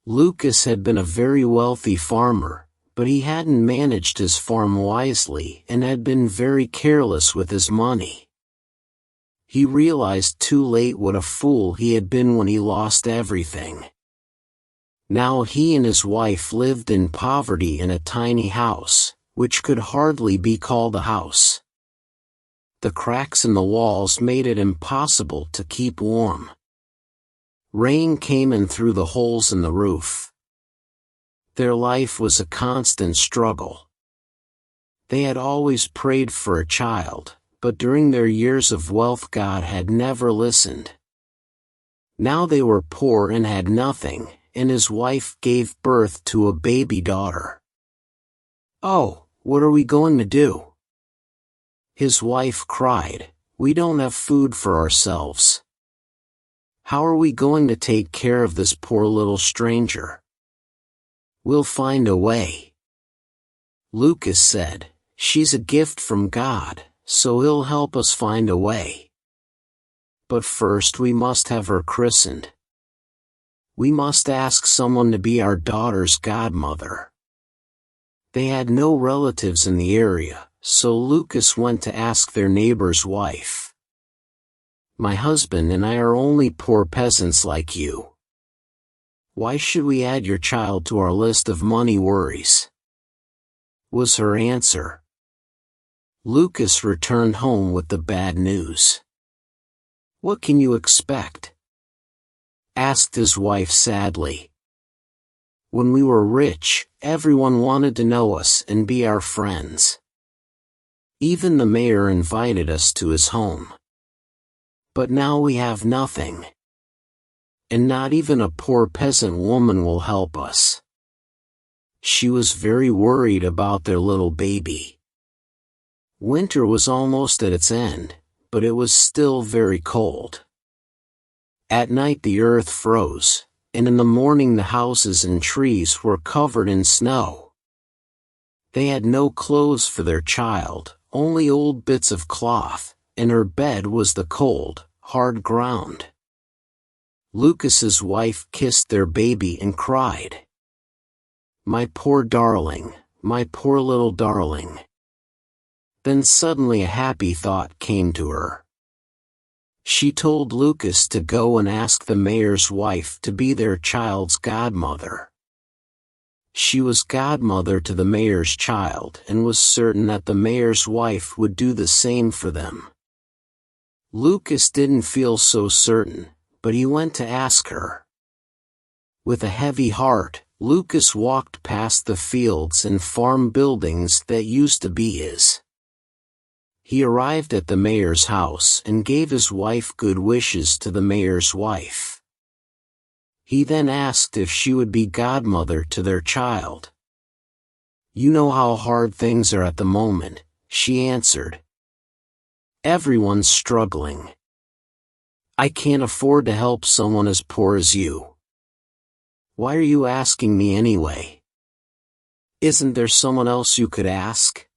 Lucas had been a very wealthy farmer, but he hadn't managed his farm wisely and had been very careless with his money. He realized too late what a fool he had been when he lost everything. Now he and his wife lived in poverty in a tiny house, which could hardly be called a house. The cracks in the walls made it impossible to keep warm. Rain came in through the holes in the roof. Their life was a constant struggle. They had always prayed for a child, but during their years of wealth God had never listened. Now they were poor and had nothing, and his wife gave birth to a baby daughter. "Oh, what are we going to do?" his wife cried. "We don't have food for ourselves. How are we going to take care of this poor little stranger?" "We'll find a way," Lucas said. "She's a gift from God, so He'll help us find a way. But first we must have her christened. We must ask someone to be our daughter's godmother." They had no relatives in the area, so Lucas went to ask their neighbor's wife. "My husband and I are only poor peasants like you. Why should we add your child to our list of money worries?" was her answer. Lucas returned home with the bad news. "What can you expect?" asked his wife sadly. "When we were rich, everyone wanted to know us and be our friends. Even the mayor invited us to his home. But now we have nothing. And not even a poor peasant woman will help us." She was very worried about their little baby. Winter was almost at its end, but it was still very cold. At night the earth froze, and in the morning the houses and trees were covered in snow. They had no clothes for their child, only old bits of cloth, and her bed was the cold, hard ground. Lucas's wife kissed their baby and cried, "My poor darling, my poor little darling." Then suddenly a happy thought came to her. She told Lucas to go and ask the mayor's wife to be their child's godmother. She was godmother to the mayor's child and was certain that the mayor's wife would do the same for them. Lucas didn't feel so certain, but he went to ask her. With a heavy heart, Lucas walked past the fields and farm buildings that used to be his. He arrived at the mayor's house and gave his wife good wishes to the mayor's wife. He then asked if she would be godmother to their child. "You know how hard things are at the moment," she answered. "Everyone's struggling. I can't afford to help someone as poor as you. Why are you asking me anyway? Isn't there someone else you could ask?"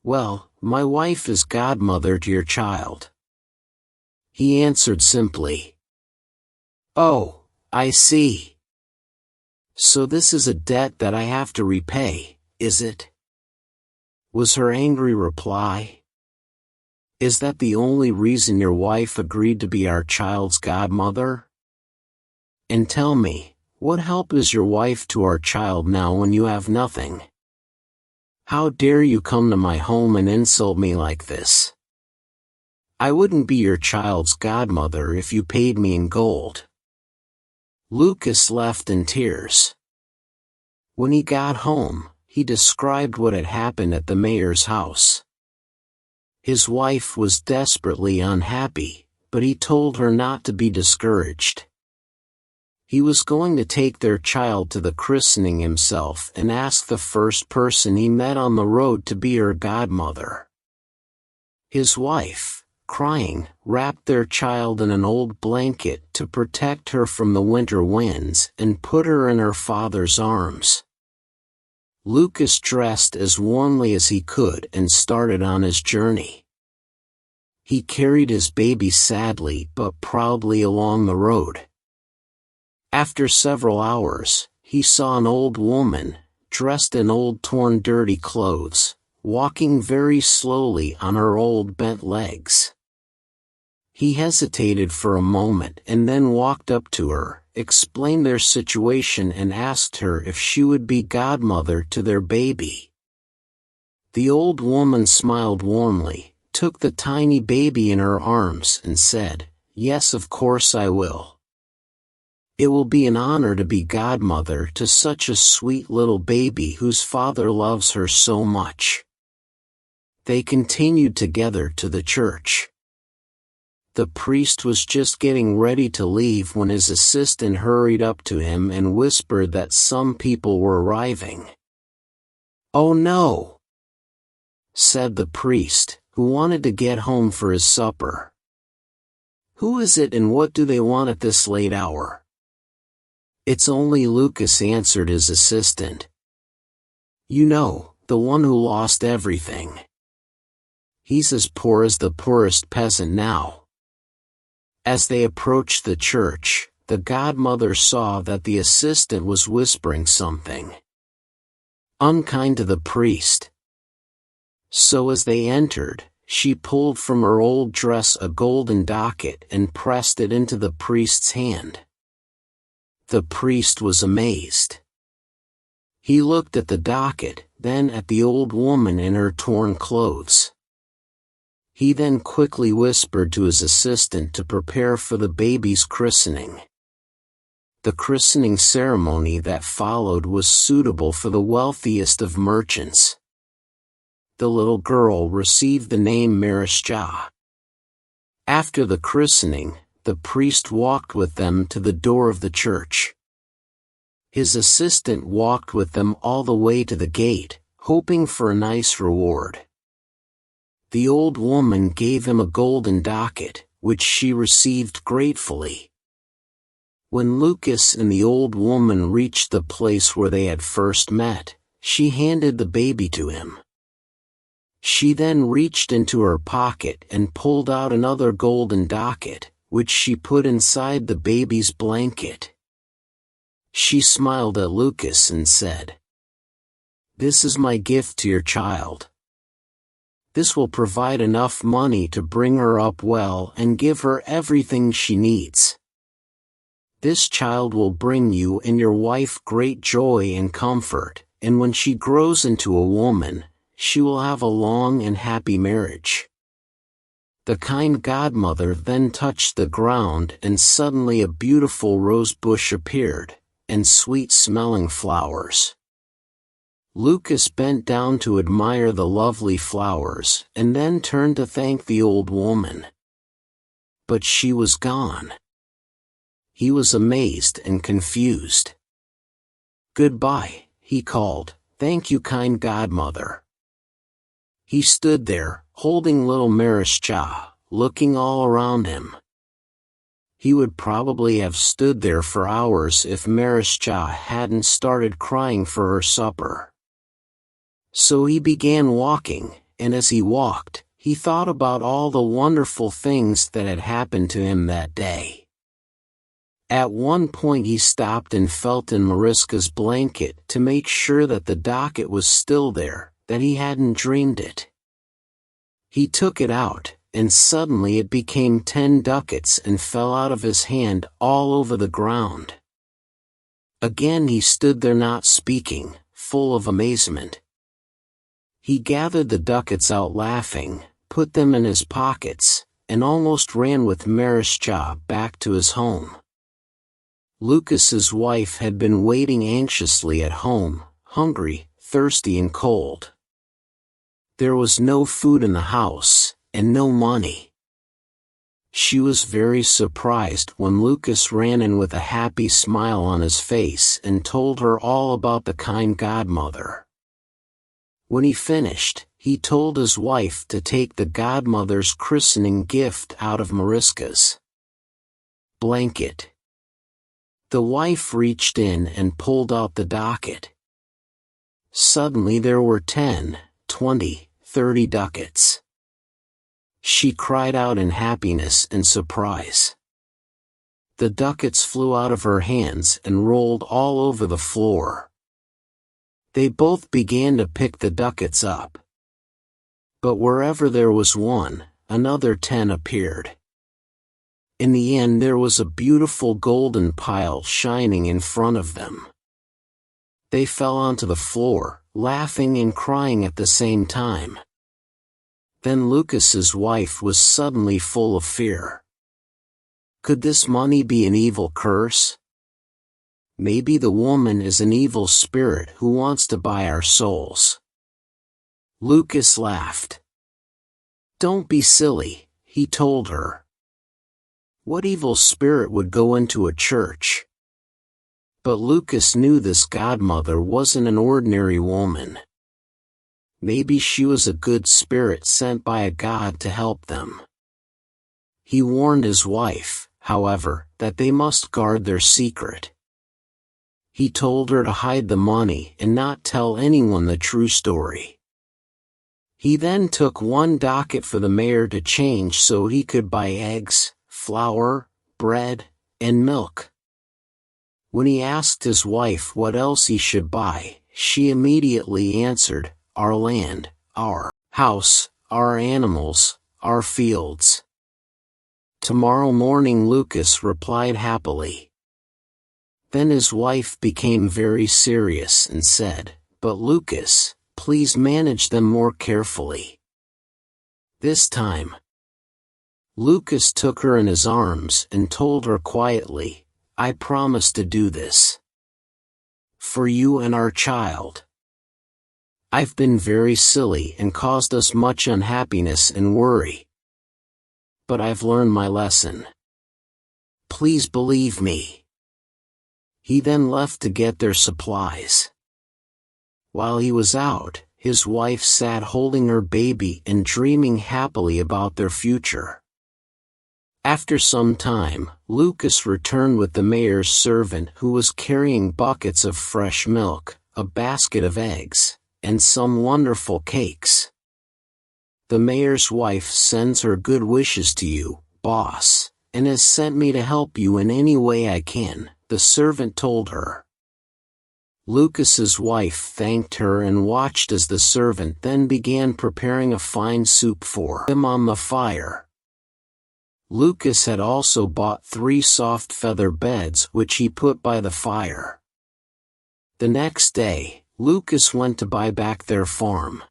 "Well, my wife is godmother to your child," he answered simply. "Oh, I see. So this is a debt that I have to repay, is it?" was her angry reply. "Is that the only reason your wife agreed to be our child's godmother? And tell me, what help is your wife to our child now when you have nothing? How dare you come to my home and insult me like this? I wouldn't be your child's godmother if you paid me in gold." Lucas left in tears. When he got home, he described what had happened at the mayor's house. His wife was desperately unhappy, but he told her not to be discouraged. He was going to take their child to the christening himself and ask the first person he met on the road to be her godmother. His wife, crying, wrapped their child in an old blanket to protect her from the winter winds and put her in her father's arms. Lucas dressed as warmly as he could and started on his journey. He carried his baby sadly but proudly along the road. After several hours, he saw an old woman, dressed in old torn dirty clothes, walking very slowly on her old bent legs. He hesitated for a moment and then walked up to her, explained their situation and asked her if she would be godmother to their baby. The old woman smiled warmly, took the tiny baby in her arms and said, "Yes, of course I will. It will be an honor to be godmother to such a sweet little baby whose father loves her so much." They continued together to the church. The priest was just getting ready to leave when his assistant hurried up to him and whispered that some people were arriving. "Oh no," said the priest, who wanted to get home for his supper. "Who is it and what do they want at this late hour?" "It's only Lucas," answered his assistant. "You know, the one who lost everything. He's as poor as the poorest peasant now." As they approached the church, the godmother saw that the assistant was whispering something unkind to the priest. So as they entered, she pulled from her old dress a golden ducat and pressed it into the priest's hand. The priest was amazed. He looked at the ducat, then at the old woman in her torn clothes. He then quickly whispered to his assistant to prepare for the baby's christening. The christening ceremony that followed was suitable for the wealthiest of merchants. The little girl received the name Marischka. After the christening, the priest walked with them to the door of the church. His assistant walked with them all the way to the gate, hoping for a nice reward. The old woman gave him a golden ducat, which she received gratefully. When Lucas and the old woman reached the place where they had first met, she handed the baby to him. She then reached into her pocket and pulled out another golden ducat, which she put inside the baby's blanket. She smiled at Lucas and said, "This is my gift to your child. This will provide enough money to bring her up well and give her everything she needs. This child will bring you and your wife great joy and comfort, and when she grows into a woman, she will have a long and happy marriage." The kind godmother then touched the ground and suddenly a beautiful rose bush appeared, and sweet-smelling flowers. Lucas bent down to admire the lovely flowers and then turned to thank the old woman. But she was gone. He was amazed and confused. "Goodbye," he called. "Thank you, kind godmother." He stood there, holding little Marischka, looking all around him. He would probably have stood there for hours if Marischka hadn't started crying for her supper. So he began walking, and as he walked, he thought about all the wonderful things that had happened to him that day. At one point he stopped and felt in Marischka's blanket to make sure that the ducat was still there, that he hadn't dreamed it. He took it out, and suddenly it became 10 ducats and fell out of his hand all over the ground. Again he stood there not speaking, full of amazement. He gathered the ducats out laughing, put them in his pockets, and almost ran with Marischka back to his home. Lucas's wife had been waiting anxiously at home, hungry, thirsty and cold. There was no food in the house, and no money. She was very surprised when Lucas ran in with a happy smile on his face and told her all about the kind godmother. When he finished, he told his wife to take the godmother's christening gift out of Marischka's blanket. The wife reached in and pulled out the ducat. Suddenly there were 10, 20, 30 ducats. She cried out in happiness and surprise. The ducats flew out of her hands and rolled all over the floor. They both began to pick the ducats up. But wherever there was one, another 10 appeared. In the end there was a beautiful golden pile shining in front of them. They fell onto the floor, laughing and crying at the same time. Then Lucas's wife was suddenly full of fear. Could this money be an evil curse? Maybe the woman is an evil spirit who wants to buy our souls. Lucas laughed. Don't be silly, he told her. What evil spirit would go into a church? But Lucas knew this godmother wasn't an ordinary woman. Maybe she was a good spirit sent by a god to help them. He warned his wife, however, that they must guard their secret. He told her to hide the money and not tell anyone the true story. He then took one ducat for the mayor to change so he could buy eggs, flour, bread, and milk. When he asked his wife what else he should buy, she immediately answered, our land, our house, our animals, our fields. Tomorrow morning Lucas replied happily. Then his wife became very serious and said, but Lucas, please manage them more carefully. This time, Lucas took her in his arms and told her quietly, I promise to do this. For you and our child. I've been very silly and caused us much unhappiness and worry. But I've learned my lesson. Please believe me. He then left to get their supplies. While he was out, his wife sat holding her baby and dreaming happily about their future. After some time, Lucas returned with the mayor's servant who was carrying buckets of fresh milk, a basket of eggs, and some wonderful cakes. The mayor's wife sends her good wishes to you, boss, and has sent me to help you in any way I can, the servant told her. Lucas's wife thanked her and watched as the servant then began preparing a fine soup for them on the fire. Lucas had also bought 3 soft feather beds which he put by the fire. The next day, Lucas went to buy back their farm.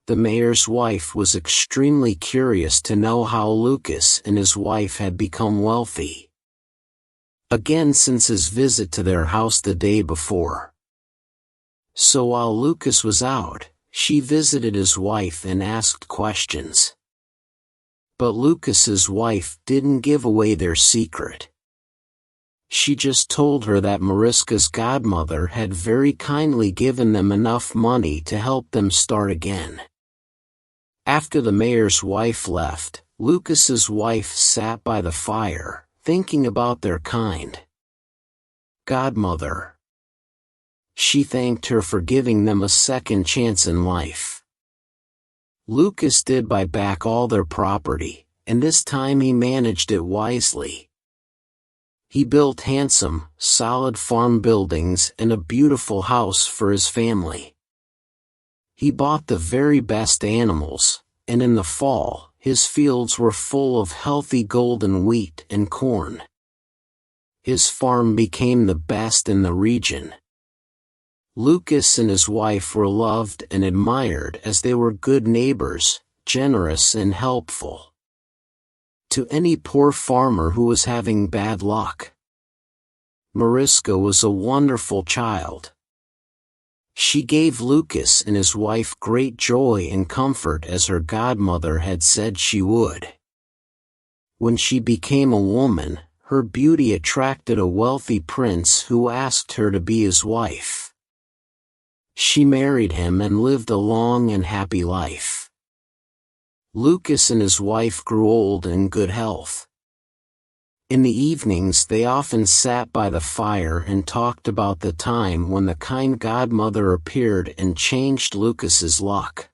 The mayor's wife was extremely curious to know how Lucas and his wife had become wealthy. Again since his visit to their house the day before. So while Lucas was out, she visited his wife and asked questions. But Lucas's wife didn't give away their secret. She just told her that Mariska's godmother had very kindly given them enough money to help them start again. After the mayor's wife left, Lucas's wife sat by the fire, thinking about their kind godmother. She thanked her for giving them a second chance in life. Lucas did buy back all their property, and this time he managed it wisely. He built handsome, solid farm buildings and a beautiful house for his family. He bought the very best animals, and in the fall, his fields were full of healthy golden wheat and corn. His farm became the best in the region. Lucas and his wife were loved and admired as they were good neighbors, generous and helpful to any poor farmer who was having bad luck. Mariska was a wonderful child. She gave Lucas and his wife great joy and comfort as her godmother had said she would. When she became a woman, her beauty attracted a wealthy prince who asked her to be his wife. She married him and lived a long and happy life. Lucas and his wife grew old in good health. In the evenings they often sat by the fire and talked about the time when the kind godmother appeared and changed Lucas's luck.